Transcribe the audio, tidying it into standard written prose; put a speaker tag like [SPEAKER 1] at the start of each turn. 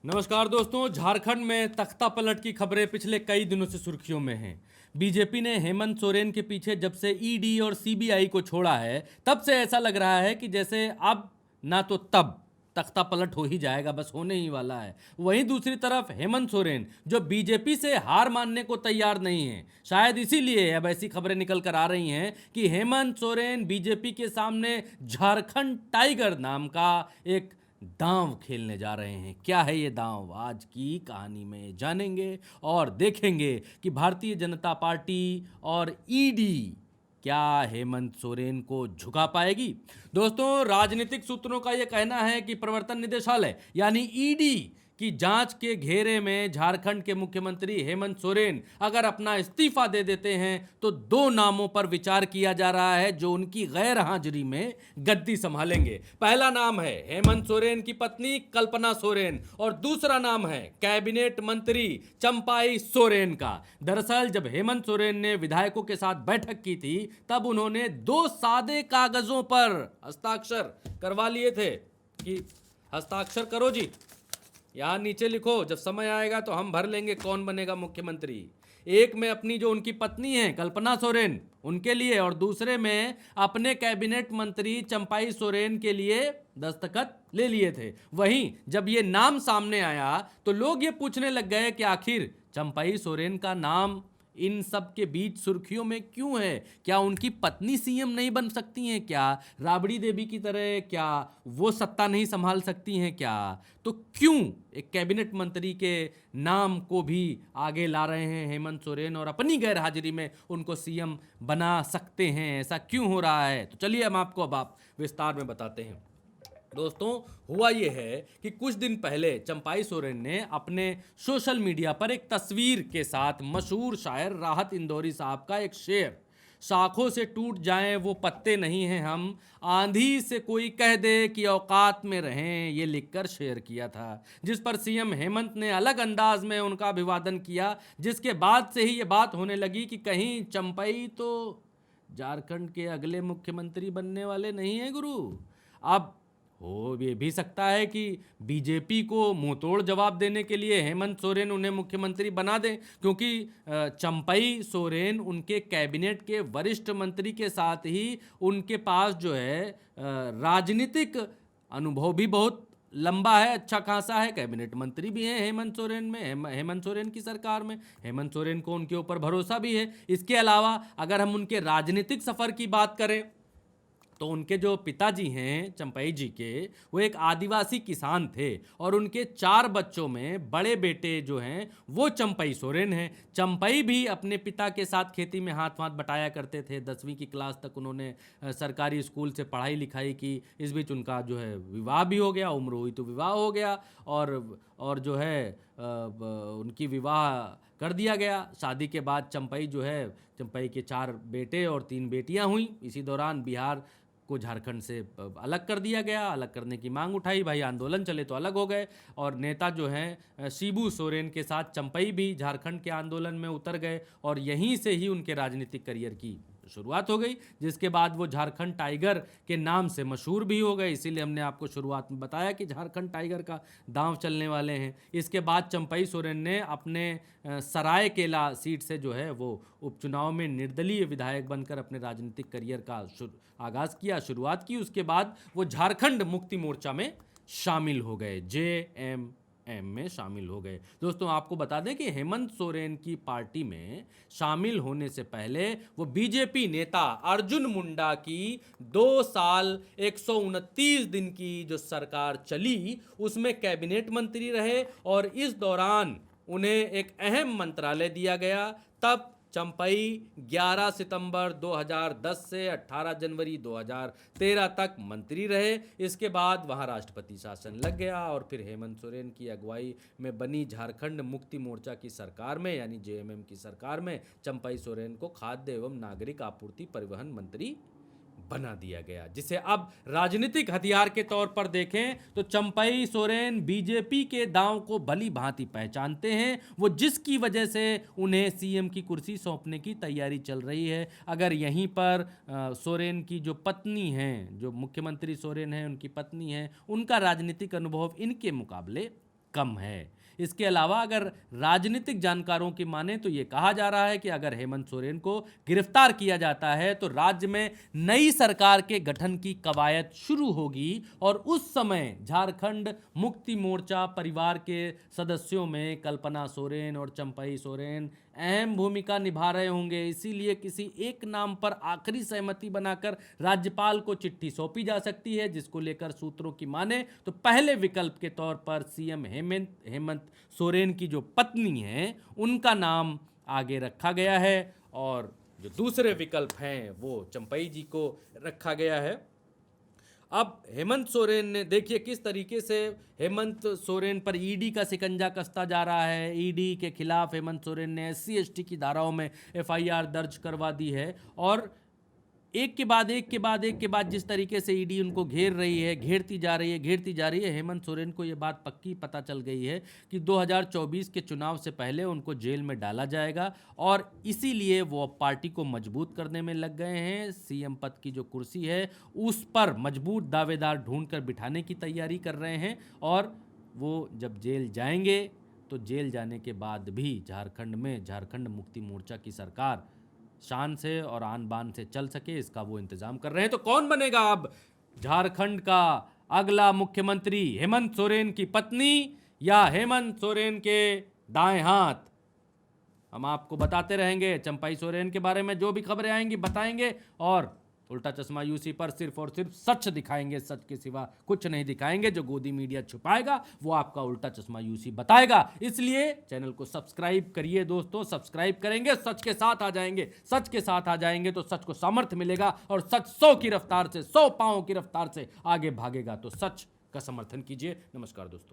[SPEAKER 1] नमस्कार दोस्तों। झारखंड में तख्ता पलट की खबरें पिछले कई दिनों से सुर्खियों में हैं। बीजेपी ने हेमंत सोरेन के पीछे जब से ईडी और सीबीआई को छोड़ा है, तब से ऐसा लग रहा है कि जैसे अब ना तो तब तख्ता पलट हो ही जाएगा, बस होने ही वाला है। वहीं दूसरी तरफ हेमंत सोरेन जो बीजेपी से हार मानने को तैयार नहीं है, शायद इसीलिए अब ऐसी खबरें निकल कर आ रही हैं कि हेमंत सोरेन बीजेपी के सामने झारखंड टाइगर नाम का एक दांव खेलने जा रहे हैं। क्या है ये दांव, आज की कहानी में जानेंगे और देखेंगे कि भारतीय जनता पार्टी और ईडी क्या हेमंत सोरेन को झुका पाएगी। दोस्तों, राजनीतिक सूत्रों का यह कहना है कि प्रवर्तन निदेशालय यानी ईडी की जांच के घेरे में झारखंड के मुख्यमंत्री हेमंत सोरेन अगर अपना इस्तीफा दे देते हैं तो दो नामों पर विचार किया जा रहा है जो उनकी गैर हाजिरी में गद्दी संभालेंगे। पहला नाम है हेमंत सोरेन की पत्नी कल्पना सोरेन और दूसरा नाम है कैबिनेट मंत्री चंपाई सोरेन का। दरअसल जब हेमंत सोरेन ने विधायकों के साथ बैठक की थी तब उन्होंने दो सादे कागजों पर हस्ताक्षर करवा लिए थे कि हस्ताक्षर करो जी, यहाँ नीचे लिखो, जब समय आएगा तो हम भर लेंगे कौन बनेगा मुख्यमंत्री। एक में अपनी जो उनकी पत्नी है कल्पना सोरेन उनके लिए और दूसरे में अपने कैबिनेट मंत्री चंपाई सोरेन के लिए दस्तखत ले लिए थे। वहीं जब ये नाम सामने आया तो लोग ये पूछने लग गए कि आखिर चंपाई सोरेन का नाम इन सब के बीच सुर्खियों में क्यों है। क्या उनकी पत्नी सीएम नहीं बन सकती हैं? क्या राबड़ी देवी की तरह क्या वो सत्ता नहीं संभाल सकती हैं? क्या तो क्यों एक कैबिनेट मंत्री के नाम को भी आगे ला रहे हैं हेमंत सोरेन और अपनी गैर हाजिरी में उनको सीएम बना सकते हैं? ऐसा क्यों हो रहा है? तो चलिए हम आपको अब आप विस्तार में बताते हैं। दोस्तों, हुआ ये है कि कुछ दिन पहले चंपाई सोरेन ने अपने सोशल मीडिया पर एक तस्वीर के साथ मशहूर शायर राहत इंदौरी साहब का एक शेर, शाखों से टूट जाएं वो पत्ते नहीं हैं हम, आंधी से कोई कह दे कि औकात में रहें, ये लिखकर शेयर किया था, जिस पर सीएम हेमंत ने अलग अंदाज में उनका अभिवादन किया। जिसके बाद से ही ये बात होने लगी कि कहीं चंपाई तो झारखंड के अगले मुख्यमंत्री बनने वाले नहीं हैं गुरु। अब हो ये भी सकता है कि बीजेपी को मुंहतोड़ जवाब देने के लिए हेमंत सोरेन उन्हें मुख्यमंत्री बना दें, क्योंकि चंपाई सोरेन उनके कैबिनेट के वरिष्ठ मंत्री के साथ ही उनके पास जो है राजनीतिक अनुभव भी बहुत लंबा है, अच्छा खासा है। कैबिनेट मंत्री भी हैं हेमंत सोरेन में, हेमंत सोरेन की सरकार में। हेमंत सोरेन को उनके ऊपर भरोसा भी है। इसके अलावा अगर हम उनके राजनीतिक सफ़र की बात करें तो उनके जो पिताजी हैं चंपाई जी के, वो एक आदिवासी किसान थे और उनके 4 बच्चों में बड़े बेटे जो हैं वो चंपाई सोरेन हैं। चंपाई भी अपने पिता के साथ खेती में हाथ वाथ बटाया करते थे। 10वीं की क्लास तक उन्होंने सरकारी स्कूल से पढ़ाई लिखाई की। इस बीच उनका जो है विवाह भी हो गया, उम्र हुई तो विवाह हो गया और जो है उनकी विवाह कर दिया गया। शादी के बाद चंपाई जो है, चंपाई के 4 बेटे और 3 बेटियां हुई। इसी दौरान बिहार को झारखंड से अलग कर दिया गया। अलग करने की मांग उठाई, भाई आंदोलन चले तो अलग हो गए और नेता जो हैं शिबू सोरेन के साथ चंपाई भी झारखंड के आंदोलन में उतर गए और यहीं से ही उनके राजनीतिक करियर की शुरुआत हो गई, जिसके बाद वो झारखंड टाइगर के नाम से मशहूर भी हो गए। इसीलिए हमने आपको शुरुआत में बताया कि झारखंड टाइगर का दांव चलने वाले हैं। इसके बाद चंपाई सोरेन ने अपने सरायकेला सीट से जो है वो उपचुनाव में निर्दलीय विधायक बनकर अपने राजनीतिक करियर का आगाज़ किया, शुरुआत की। उसके बाद वो झारखंड मुक्ति मोर्चा में शामिल हो गए, JMM में शामिल हो गए। दोस्तों, आपको बता दें कि हेमंत सोरेन की पार्टी में शामिल होने से पहले वो बीजेपी नेता अर्जुन मुंडा की 2 साल 129 दिन की जो सरकार चली उसमें कैबिनेट मंत्री रहे और इस दौरान उन्हें एक अहम मंत्रालय दिया गया। तब चंपाई 11 सितंबर 2010 से 18 जनवरी 2013 तक मंत्री रहे। इसके बाद वहां राष्ट्रपति शासन लग गया और फिर हेमंत सोरेन की अगुवाई में बनी झारखंड मुक्ति मोर्चा की सरकार में यानी JMM की सरकार में चंपाई सोरेन को खाद्य एवं नागरिक आपूर्ति परिवहन मंत्री बना दिया गया, जिसे अब राजनीतिक हथियार के तौर पर देखें तो चंपाई सोरेन बीजेपी के दांव को भली भांति पहचानते हैं। वो जिसकी वजह से उन्हें सीएम की कुर्सी सौंपने की तैयारी चल रही है। अगर यहीं पर सोरेन की जो पत्नी हैं, जो मुख्यमंत्री सोरेन हैं उनकी पत्नी हैं, उनका राजनीतिक अनुभव इनके मुकाबले कम है। इसके अलावा अगर राजनीतिक जानकारों की माने तो ये कहा जा रहा है कि अगर हेमंत सोरेन को गिरफ्तार किया जाता है तो राज्य में नई सरकार के गठन की कवायद शुरू होगी और उस समय झारखंड मुक्ति मोर्चा परिवार के सदस्यों में कल्पना सोरेन और चंपई सोरेन अहम भूमिका निभा रहे होंगे। इसीलिए किसी एक नाम पर आखिरी सहमति बनाकर राज्यपाल को चिट्ठी सौंपी जा सकती है, जिसको लेकर सूत्रों की माने तो पहले विकल्प के तौर पर सीएम हेमंत सोरेन की जो पत्नी है उनका नाम आगे रखा गया है और जो दूसरे विकल्प हैं वो चंपई जी को रखा गया है। अब हेमंत सोरेन ने देखिए किस तरीके से हेमंत सोरेन पर ईडी का शिकंजा कसता जा रहा है। ईडी के खिलाफ हेमंत सोरेन ने एससी एसटी की धाराओं में एफआईआर दर्ज करवा दी है और एक के बाद जिस तरीके से ईडी उनको घेरती जा रही है। हेमंत सोरेन को ये बात पक्की पता चल गई है कि 2024 के चुनाव से पहले उनको जेल में डाला जाएगा और इसीलिए वो पार्टी को मजबूत करने में लग गए हैं। सीएम पद की जो कुर्सी है उस पर मजबूत दावेदार ढूंढकर बिठाने की तैयारी कर रहे हैं और वो जब जेल जाएंगे तो जेल जाने के बाद भी झारखंड मुक्ति मोर्चा की सरकार शान से और आन बान से चल सके, इसका वो इंतजाम कर रहे हैं। तो कौन बनेगा अब झारखंड का अगला मुख्यमंत्री, हेमंत सोरेन की पत्नी या हेमंत सोरेन के दाएं हाथ? हम आपको बताते रहेंगे, चंपई सोरेन के बारे में जो भी खबरें आएंगी बताएंगे और उल्टा चश्मा यूसी पर सिर्फ और सिर्फ सच दिखाएंगे, सच के सिवा कुछ नहीं दिखाएंगे। जो गोदी मीडिया छुपाएगा वो आपका उल्टा चश्मा यूसी बताएगा। इसलिए चैनल को सब्सक्राइब करिए दोस्तों, सब्सक्राइब करेंगे सच के साथ आ जाएंगे तो सच को सामर्थ्य मिलेगा और सच 100 की रफ्तार से 100 पांव की रफ्तार से आगे भागेगा। तो सच का समर्थन कीजिए। नमस्कार दोस्तों।